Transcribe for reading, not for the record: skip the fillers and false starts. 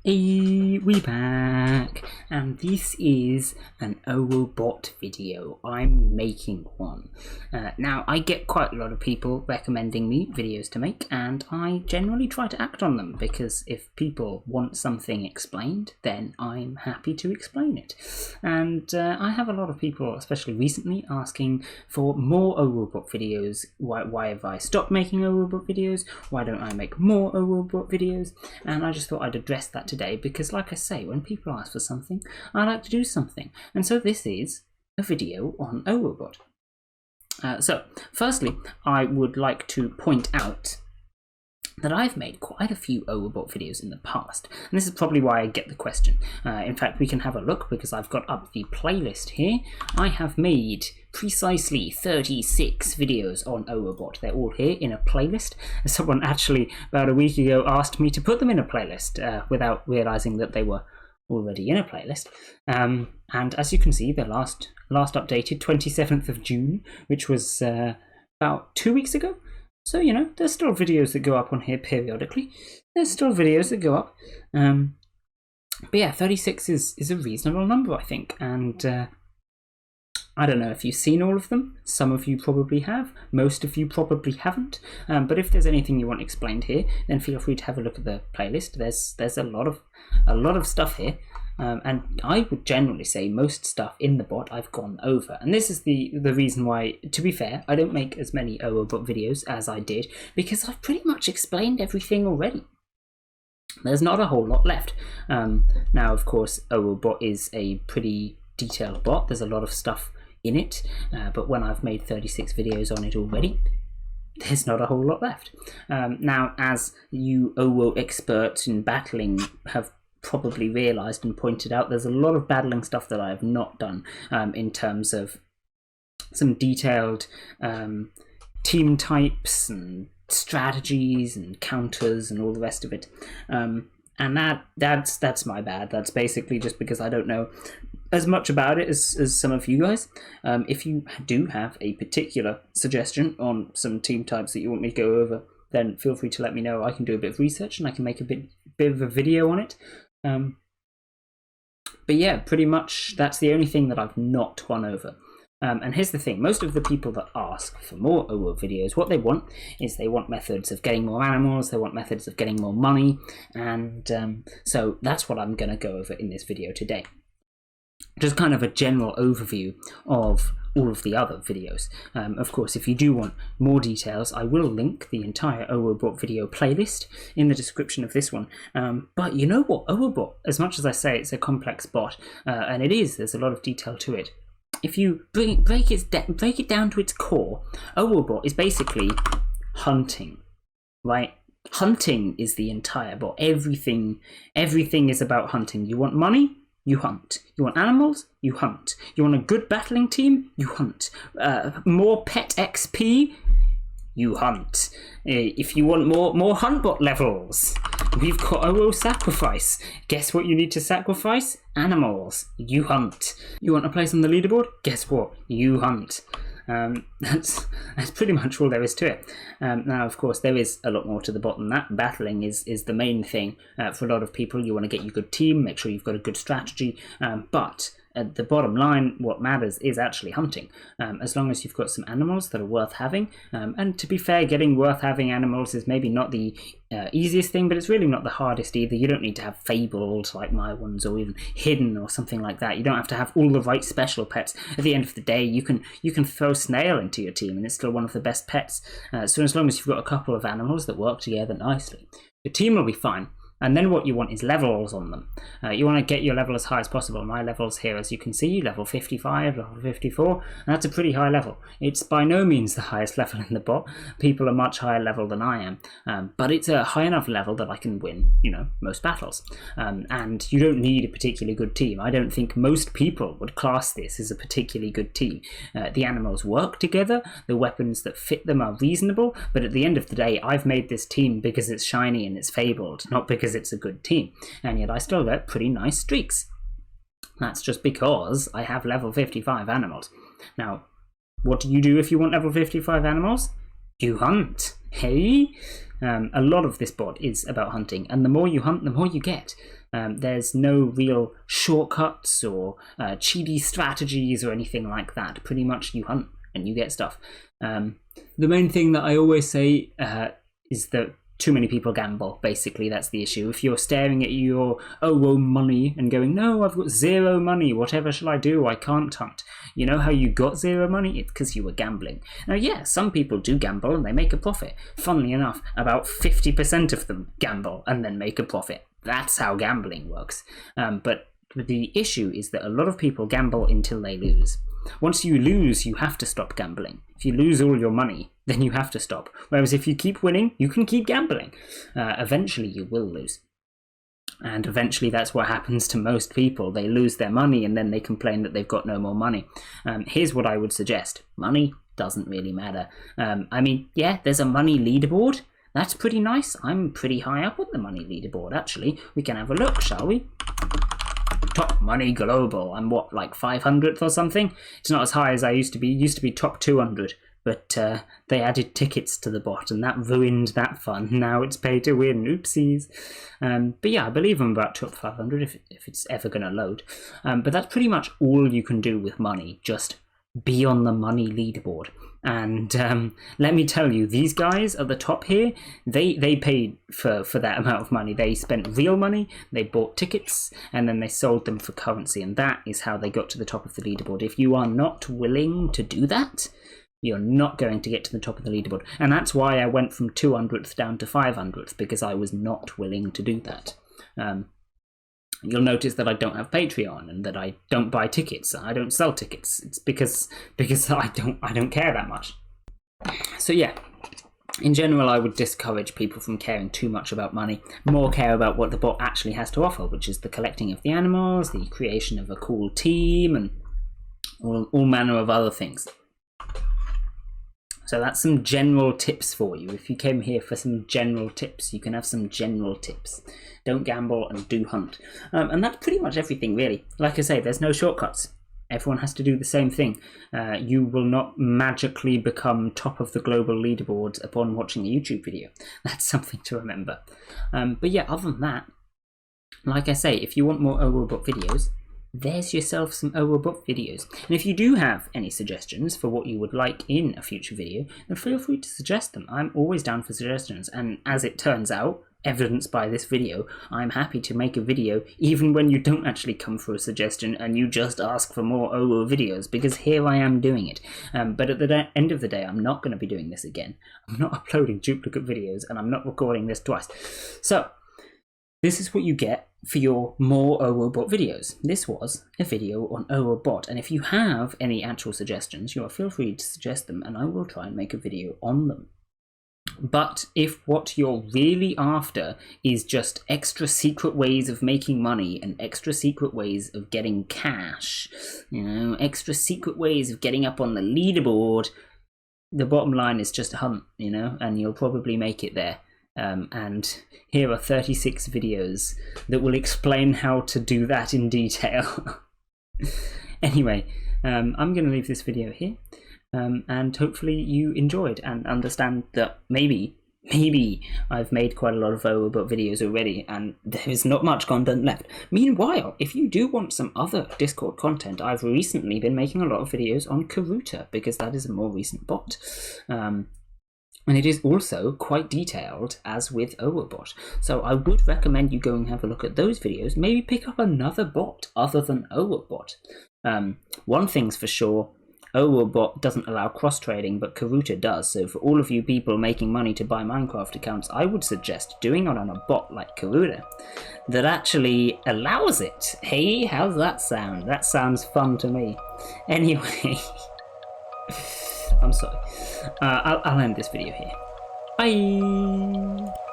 Hey, we back, and this is an OWO Bot video. I'm making one. Now, I get quite a lot of people recommending me videos to make, and I generally try to act on them, because if people want something explained, then I'm happy to explain it. And I have a lot of people, especially recently, asking for more OWO Bot videos. Why have I stopped making OWO Bot videos? Why don't I make more OWO Bot videos? And I just thought I'd address that today, because like I say, when people ask for something, I like to do something. And so this is a video on OWO Bot. So firstly, I would like to point out that I've made quite a few OWO Bot videos in the past, and this is probably why I get the question. In fact, we can have a look, because I've got up the playlist here. I have made precisely 36 videos on OWO Bot. They're all here in a playlist. Someone actually about a week ago asked me to put them in a playlist without realizing that they were already in a playlist. And as you can see, they're last updated 27th of June, which was about 2 weeks ago. So, you know, there's still videos that go up on here periodically. There's still videos that go up. But yeah, 36 is a reasonable number, I think. And I don't know if you've seen all of them. Some of you probably have. Most of you probably haven't. But if there's anything you want explained here, then feel free to have a look at the playlist. There's a lot of stuff here. And I would generally say most stuff in the bot I've gone over. And this is the reason why, to be fair, I don't make as many OWO Bot videos as I did, because I've pretty much explained everything already. There's not a whole lot left. Now, of course, OWO Bot is a pretty detailed bot. There's a lot of stuff in it, but when I've made 36 videos on it already, there's not a whole lot left. Now, as you OWO experts in battling have probably realized and pointed out, there's a lot of battling stuff that I have not done in terms of some detailed team types and strategies and counters and all the rest of it. And that's my bad. That's basically just because I don't know as much about it as some of you guys. If you do have a particular suggestion on some team types that you want me to go over, then feel free to let me know. I can do a bit of research and I can make a bit of a video on it. But yeah, pretty much that's the only thing that I've not gone over. And here's the thing, most of the people that ask for more OWO videos, what they want is they want methods of getting more animals, they want methods of getting more money, and so that's what I'm going to go over in this video today. Just kind of a general overview of all of the other videos. Of course, if you do want more details, I will link the entire OWO Bot video playlist in the description of this one. But you know what, OWO Bot, as much as I say it's a complex bot, and it is, there's a lot of detail to it. If you break it down to its core, OWO Bot is basically hunting, right? Hunting is the entire bot. Everything is about hunting. You want money? You hunt. You want animals? You hunt. You want a good battling team? You hunt. More pet XP? You hunt. If you want more hunt bot levels, we've got OWO Sacrifice. Guess what you need to sacrifice? Animals. You hunt. You want a place on the leaderboard? Guess what? You hunt. That's pretty much all there is to it. Now, of course, there is a lot more to the bot than that. Battling is the main thing for a lot of people. You want to get your good team, make sure you've got a good strategy, but at the bottom line, what matters is actually hunting. As long as you've got some animals that are worth having, and to be fair, getting worth having animals is maybe not the easiest thing, but it's really not the hardest either. You don't need to have fabled like my ones, or even hidden or something like that. You don't have to have all the right special pets. At the end of the day, you can throw snail into your team and it's still one of the best pets. So as long as you've got a couple of animals that work together nicely, your team will be fine. And then what you want is levels on them. You want to get your level as high as possible. My levels here, as you can see, level 55, level 54, and that's a pretty high level. It's by no means the highest level in the bot. People are much higher level than I am, but it's a high enough level that I can win, you know, most battles. And you don't need a particularly good team. I don't think most people would class this as a particularly good team. The animals work together, the weapons that fit them are reasonable, but at the end of the day, I've made this team because it's shiny and it's fabled, not because it's a good team, and yet I still get pretty nice streaks. That's just because I have level 55 animals. Now, what do you do if you want level 55 animals? You hunt. Hey? A lot of this bot is about hunting, and the more you hunt, the more you get. There's no real shortcuts or cheaty strategies or anything like that. Pretty much you hunt and you get stuff. The main thing that I always say is that too many people gamble. Basically, that's the issue. If you're staring at your OWO money and going, no, I've got 0 money, whatever shall I do? I can't hunt. You know how you got 0 money? It's because you were gambling. Now, yeah, some people do gamble and they make a profit. Funnily enough, about 50% of them gamble and then make a profit. That's how gambling works. But the issue is that a lot of people gamble until they lose. Once you lose, you have to stop gambling. If you lose all your money, then you have to stop. Whereas if you keep winning, you can keep gambling. Eventually you will lose. And eventually that's what happens to most people. They lose their money and then they complain that they've got no more money. Here's what I would suggest. Money doesn't really matter. I mean, yeah, there's a money leaderboard. That's pretty nice. I'm pretty high up on the money leaderboard, actually. We can have a look, shall we? Top money global. I'm what, like 500th or something? It's not as high as I used to be. It used to be top 200, but they added tickets to the bot and that ruined that fun. Now it's pay to win. Oopsies. But yeah, I believe I'm about top 500 if it's ever going to load. But that's pretty much all you can do with money. Just be on the money leaderboard. And let me tell you, these guys at the top here, they paid for that amount of money. They spent real money, they bought tickets, and then they sold them for currency, and that is how they got to the top of the leaderboard. If you are not willing to do that, you're not going to get to the top of the leaderboard. And that's why I went from 200th down to 500th, because I was not willing to do that. You'll notice that I don't have Patreon and that I don't buy tickets. I don't sell tickets. It's because I don't care that much. So yeah, in general, I would discourage people from caring too much about money. More care about what the bot actually has to offer, which is the collecting of the animals, the creation of a cool team, and all manner of other things. So that's some general tips for you. If you came here for some general tips, you can have some general tips. Don't gamble and do hunt. And that's pretty much everything, really. Like I say, there's no shortcuts. Everyone has to do the same thing. You will not magically become top of the global leaderboards upon watching a YouTube video. That's something to remember. But yeah, other than that, like I say, if you want more OWO Bot videos, there's yourself some OWO Bot videos. And if you do have any suggestions for what you would like in a future video, then feel free to suggest them. I'm always down for suggestions, and as it turns out, evidenced by this video, I'm happy to make a video even when you don't actually come for a suggestion and you just ask for more OWO videos, because here I am doing it. But at the end of the day, I'm not going to be doing this again. I'm not uploading duplicate videos, and I'm not recording this twice. So this is what you get for your more OWO Bot videos. This was a video on OWO Bot, and if you have any actual suggestions, you are feel free to suggest them and I will try and make a video on them. But if what you're really after is just extra secret ways of making money and extra secret ways of getting cash, you know, extra secret ways of getting up on the leaderboard, the bottom line is just hunt, you know, and you'll probably make it there. And here are 36 videos that will explain how to do that in detail. Anyway, I'm going to leave this video here, and hopefully you enjoyed and understand that maybe I've made quite a lot of OWO Bot videos already and there's not much content left. Meanwhile, if you do want some other Discord content, I've recently been making a lot of videos on Karuta, because that is a more recent bot. And it is also quite detailed, as with OWO Bot. So I would recommend you go and have a look at those videos. Maybe pick up another bot other than OWO Bot. One thing's for sure, OWO Bot doesn't allow cross-trading, but Karuta does. So for all of you people making money to buy Minecraft accounts, I would suggest doing it on a bot like Karuta that actually allows it. Hey, how's that sound? That sounds fun to me. Anyway, I'm sorry. I'll end this video here. Bye!